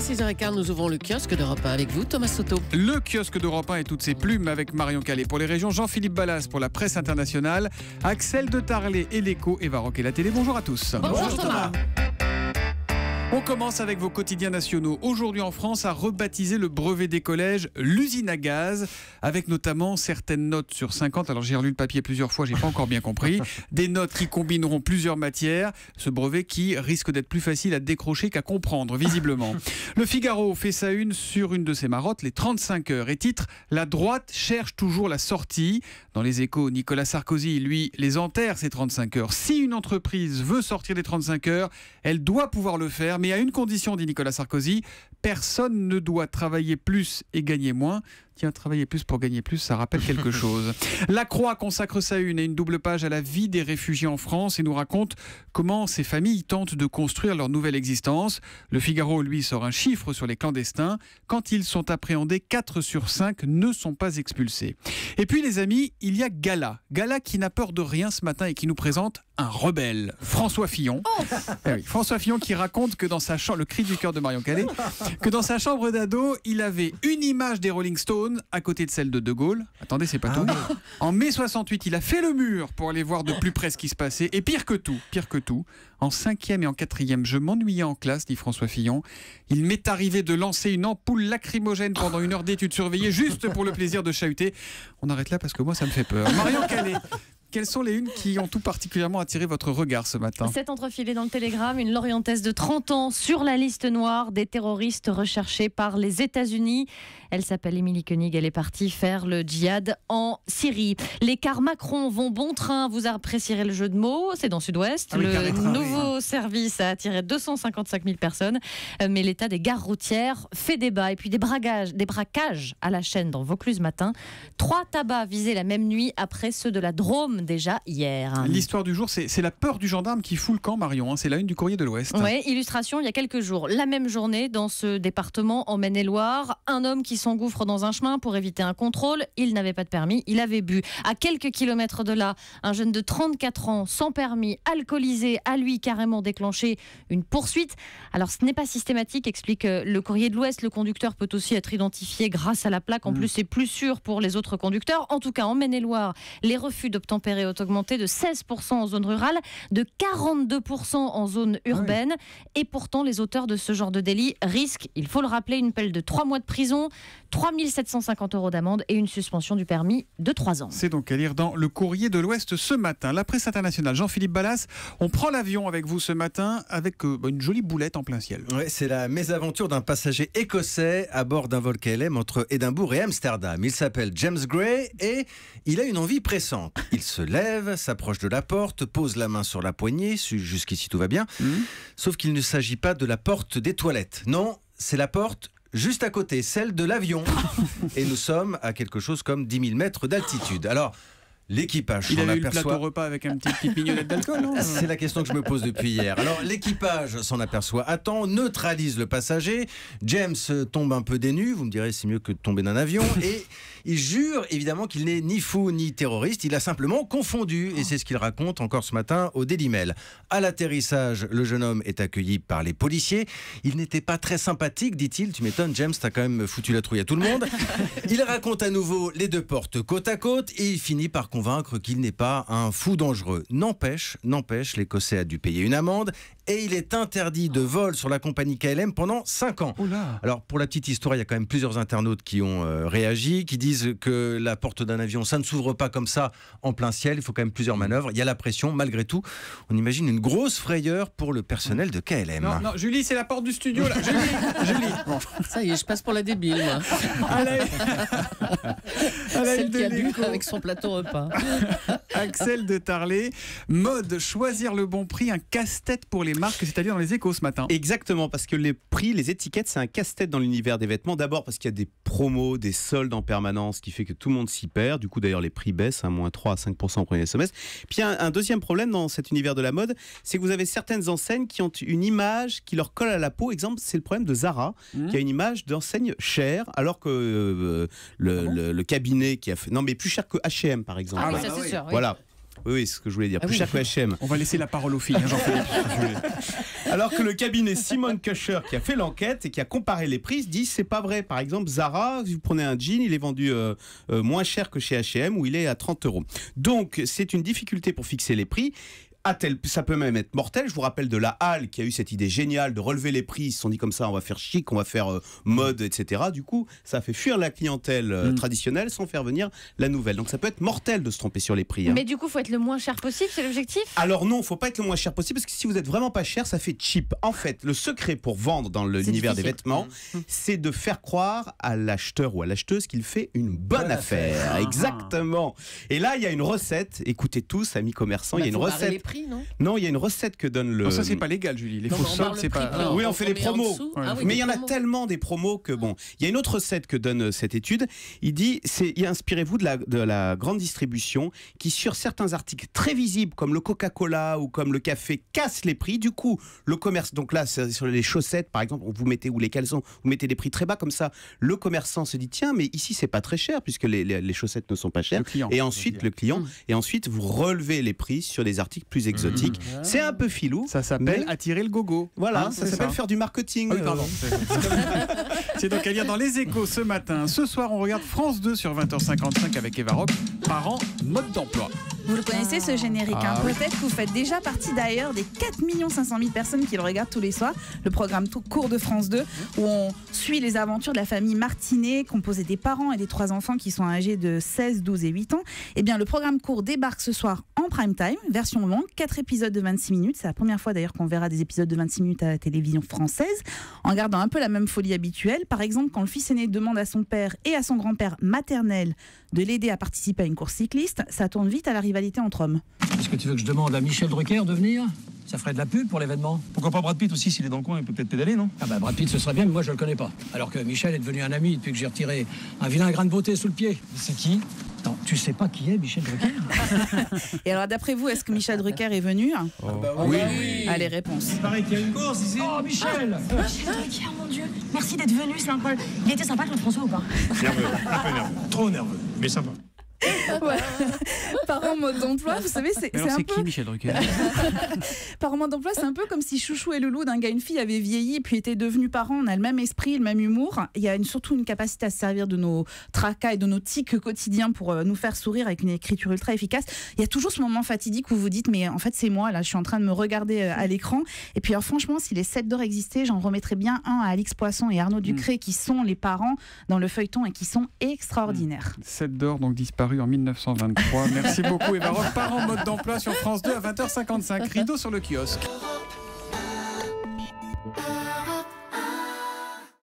6h15, nous ouvrons le kiosque d'Europe 1 avec vous, Thomas Soto. Le kiosque d'Europe 1 et toutes ses plumes avec Marion Calais pour les régions, Jean-Philippe Ballas pour la presse internationale, Axel de Tarlé et l'Écho et Varroc et la télé. Bonjour à tous. Bonjour Thomas. On commence avec vos quotidiens nationaux. Aujourd'hui en France, a rebaptisé le brevet des collèges l'usine à gaz, avec notamment certaines notes sur 50. Alors j'ai relu le papier plusieurs fois, j'ai pas encore bien compris. Des notes qui combineront plusieurs matières. Ce brevet qui risque d'être plus facile à décrocher qu'à comprendre, visiblement. Le Figaro fait sa une sur une de ses marottes, les 35 heures, et titre « La droite cherche toujours la sortie ». Dans les Échos, Nicolas Sarkozy, lui, les enterre ces 35 heures. Si une entreprise veut sortir des 35 heures, elle doit pouvoir le faire. Mais à une condition, dit Nicolas Sarkozy, personne ne doit travailler plus et gagner moins. Tiens, travailler plus pour gagner plus, ça rappelle quelque chose. La Croix consacre sa une et une double page à la vie des réfugiés en France et nous raconte comment ces familles tentent de construire leur nouvelle existence. Le Figaro, lui, sort un chiffre sur les clandestins. Quand ils sont appréhendés, 4 sur 5 ne sont pas expulsés. Et puis, les amis, il y a Gala. Gala qui n'a peur de rien ce matin et qui nous présente un rebelle, François Fillon. Oh eh oui, François Fillon qui raconte que dans sa chambre, le cri du cœur de Marion Calais, que dans sa chambre d'ado, il avait une image des Rolling Stones à côté de celle de De Gaulle. Attendez, c'est pas tout. En mai 68, il a fait le mur pour aller voir de plus près ce qui se passait. Et pire que tout, en 5e et en 4e, je m'ennuyais en classe, dit François Fillon. Il m'est arrivé de lancer une ampoule lacrymogène pendant une heure d'études surveillées juste pour le plaisir de chahuter. On arrête là parce que moi, ça me fait peur. Marion Calais, quelles sont les unes qui ont tout particulièrement attiré votre regard ce matin? C'est entrefilé dans le Télégramme, une Lorientaise de 30 ans sur la liste noire des terroristes recherchés par les États-Unis. Elle s'appelle Émilie Koenig, elle est partie faire le djihad en Syrie. Les cars Macron vont bon train, vous apprécierez le jeu de mots, c'est dans Sud-Ouest. Le nouveau service a attiré 255 000 personnes, mais l'état des gares routières fait débat. Et puis des braquages à la chaîne dans Vaucluse matin. 3 tabacs visés la même nuit après ceux de la Drôme déjà hier. L'histoire du jour, c'est la peur du gendarme qui fout le camp, Marion. C'est la une du Courrier de l'Ouest. Oui, illustration, il y a quelques jours. La même journée, dans ce département, en Maine-et-Loire, un homme qui s'engouffre dans un chemin pour éviter un contrôle. Il n'avait pas de permis, il avait bu. À quelques kilomètres de là, un jeune de 34 ans, sans permis, alcoolisé, a lui carrément déclenché une poursuite. Alors, ce n'est pas systématique, explique le Courrier de l'Ouest. Le conducteur peut aussi être identifié grâce à la plaque. En plus, c'est plus sûr pour les autres conducteurs. En tout cas, en Maine-et-Loire, les refus d'obtempérer ont augmenté de 16% en zone rurale, de 42% en zone urbaine. Et pourtant, les auteurs de ce genre de délit risquent, il faut le rappeler, une peine de 3 mois de prison, 3 750 € d'amende et une suspension du permis de 3 ans. C'est donc à lire dans le Courrier de l'Ouest ce matin. La presse internationale, Jean-Philippe Ballas, on prend l'avion avec vous ce matin avec une jolie boulette en plein ciel. Ouais, c'est la mésaventure d'un passager écossais à bord d'un vol KLM entre Édimbourg et Amsterdam. Il s'appelle James Gray et il a une envie pressante. Il se lève, s'approche de la porte, pose la main sur la poignée, jusqu'ici tout va bien, sauf qu'il ne s'agit pas de la porte des toilettes. Non, c'est la porte juste à côté, celle de l'avion. Et nous sommes à quelque chose comme 10 000 mètres d'altitude. Alors, l'équipage s'en aperçoit. Il a eu le plateau repas avec un petite mignonnette d'alcool, non ? C'est la question que je me pose depuis hier. Alors, l'équipage s'en aperçoit à temps, neutralise le passager. James tombe un peu dénu. Vous me direz, c'est mieux que de tomber d'un avion. Et il jure évidemment qu'il n'est ni fou ni terroriste. Il a simplement confondu. Et c'est ce qu'il raconte encore ce matin au Daily Mail. À l'atterrissage, le jeune homme est accueilli par les policiers. Il n'était pas très sympathique, dit-il. Tu m'étonnes, James, t'as quand même foutu la trouille à tout le monde. Il raconte à nouveau les 2 portes côte à côte. Et il finit par convaincre qu'il n'est pas un fou dangereux. N'empêche, l'Écossais a dû payer une amende et il est interdit de vol sur la compagnie KLM pendant 5 ans. Oula. Alors, pour la petite histoire, il y a quand même plusieurs internautes qui ont réagi, qui disent que la porte d'un avion, ça ne s'ouvre pas comme ça en plein ciel, il faut quand même plusieurs manœuvres. Il y a la pression, malgré tout. On imagine une grosse frayeur pour le personnel de KLM. Non, Julie, c'est la porte du studio, là. Julie. Bon. Ça y est, je passe pour la débile, moi. Celle qui a bu avec son plateau repas. Axel de Tarlé, mode, choisir le bon prix, un casse-tête pour les marques, c'est-à-dire dans les Échos ce matin. Exactement, parce que les prix, les étiquettes, c'est un casse-tête dans l'univers des vêtements. D'abord parce qu'il y a des promos, des soldes en permanence, qui fait que tout le monde s'y perd. Du coup, d'ailleurs, les prix baissent, moins 3 à 5% au premier semestre. Puis un deuxième problème dans cet univers de la mode, c'est que vous avez certaines enseignes qui ont une image qui leur colle à la peau. Exemple, c'est le problème de Zara, qui a une image d'enseigne chère, alors que le cabinet qui a fait... Non, mais plus cher que H&M, par exemple. Ah oui, ça c'est sûr. Oui. Voilà. Oui, c'est ce que je voulais dire. Ah Plus oui. cher que H&M. On va laisser la parole aux filles, hein, Jean-Philippe. Alors que le cabinet Simon Kucher qui a fait l'enquête et qui a comparé les prix dit c'est pas vrai. Par exemple, Zara, si vous prenez un jean, il est vendu moins cher que chez H&M où il est à 30 €. Donc c'est une difficulté pour fixer les prix. Ça peut même être mortel. Je vous rappelle de la Halle qui a eu cette idée géniale de relever les prix. Ils se sont dit comme ça, on va faire chic, on va faire mode, etc. Du coup, ça a fait fuir la clientèle traditionnelle sans faire venir la nouvelle. Donc ça peut être mortel de se tromper sur les prix. Hein. Mais du coup, faut être le moins cher possible, c'est l'objectif? Alors non, faut pas être le moins cher possible parce que si vous êtes vraiment pas cher, ça fait cheap. En fait, le secret pour vendre dans l'univers des vêtements, c'est de faire croire à l'acheteur ou à l'acheteuse qu'il fait une bonne affaire. Exactement. Et là, il y a une recette. Écoutez tous, amis commerçants, il y a une recette. Les prix, non, Non, il y a une recette que donne le. Non, ça c'est pas légal, Julie. Les Non, faux mais on soldes, parle c'est le prix, pas. alors, Oui, on fait des met en promos. dessous. Ouais. Ah oui, Mais des il y en a promos. tellement des promos que bon. Il y a une autre recette que donne cette étude. Il dit inspirez-vous de la grande distribution qui, sur certains articles très visibles comme le Coca-Cola ou comme le café, casse les prix. Du coup, le commerce. Donc là, sur les chaussettes, par exemple, vous mettez, ou les caleçons, vous mettez des prix très bas comme ça. Le commerçant se dit tiens, mais ici, c'est pas très cher puisque les chaussettes ne sont pas chères. Le client, Et on ensuite, va dire. le client. Et ensuite, vous relevez les prix sur des articles plus exotiques. C'est un peu filou. Ça s'appelle mais- attirer le gogo. Voilà, Hein, ça c'est s'appelle faire du marketing. Ah oui, pardon. C'est donc à lire dans Les Échos ce matin. Ce soir, on regarde France 2 sur 20h55 avec Eva Rock. Parents, mode d'emploi. Vous le connaissez ce générique, hein. Ah oui. Peut-être que vous faites déjà partie d'ailleurs des 4 500 000 personnes qui le regardent tous les soirs. Le programme tout court de France 2 où on suit les aventures de la famille Martinet composée des parents et des 3 enfants qui sont âgés de 16, 12 et 8 ans. Eh bien le programme court débarque ce soir en prime time, version longue, 4 épisodes de 26 minutes. C'est la première fois d'ailleurs qu'on verra des épisodes de 26 minutes à la télévision française, en gardant un peu la même folie habituelle. Par exemple, quand le fils aîné demande à son père et à son grand-père maternel de l'aider à participer à une course cycliste, ça tourne vite à la rivalité entre hommes. Est-ce que tu veux que je demande à Michel Drucker de venir? Ça ferait de la pub pour l'événement. Pourquoi pas Brad Pitt aussi, s'il est dans le coin, il peut peut-être pédaler, non? Ah bah Brad Pitt, ce serait bien, mais moi je le connais pas. Alors que Michel est devenu un ami depuis que j'ai retiré un vilain grain de beauté sous le pied. C'est qui? Non, tu sais pas qui est Michel Drucker? Et alors d'après vous, est-ce que Michel Drucker est venu? Oui. Allez, réponse. Il paraît qu'il y a une course ici. Oh Michel! Michel Drucker, mon Dieu, merci d'être venu, c'est incroyable. Il était sympa, Claude-François, ou pas? Nerveux, un peu nerveux. Trop nerveux, mais sympa. Ouais. Parents mode d'emploi, vous savez, c'est Mais alors, un c'est peu. qui, Michel Drucker? Parents mode d'emploi, c'est un peu comme si Chouchou et Loulou d'un gars et une fille avaient vieilli et puis étaient devenus parents. On a le même esprit, le même humour. Il y a surtout une capacité à se servir de nos tracas et de nos tics quotidiens pour nous faire sourire avec une écriture ultra efficace. Il y a toujours ce moment fatidique où vous dites, mais en fait, c'est moi, là, je suis en train de me regarder à l'écran. Et puis, alors, franchement, si les 7 d'or existaient, j'en remettrais bien un à Alix Poisson et Arnaud Ducré, qui sont les parents dans le feuilleton et qui sont extraordinaires. 7 d'or, donc disparu en 1923. Merci beaucoup, Eva Rock. Parents, mode d'emploi sur France 2 à 20h55. Rideau sur le kiosque.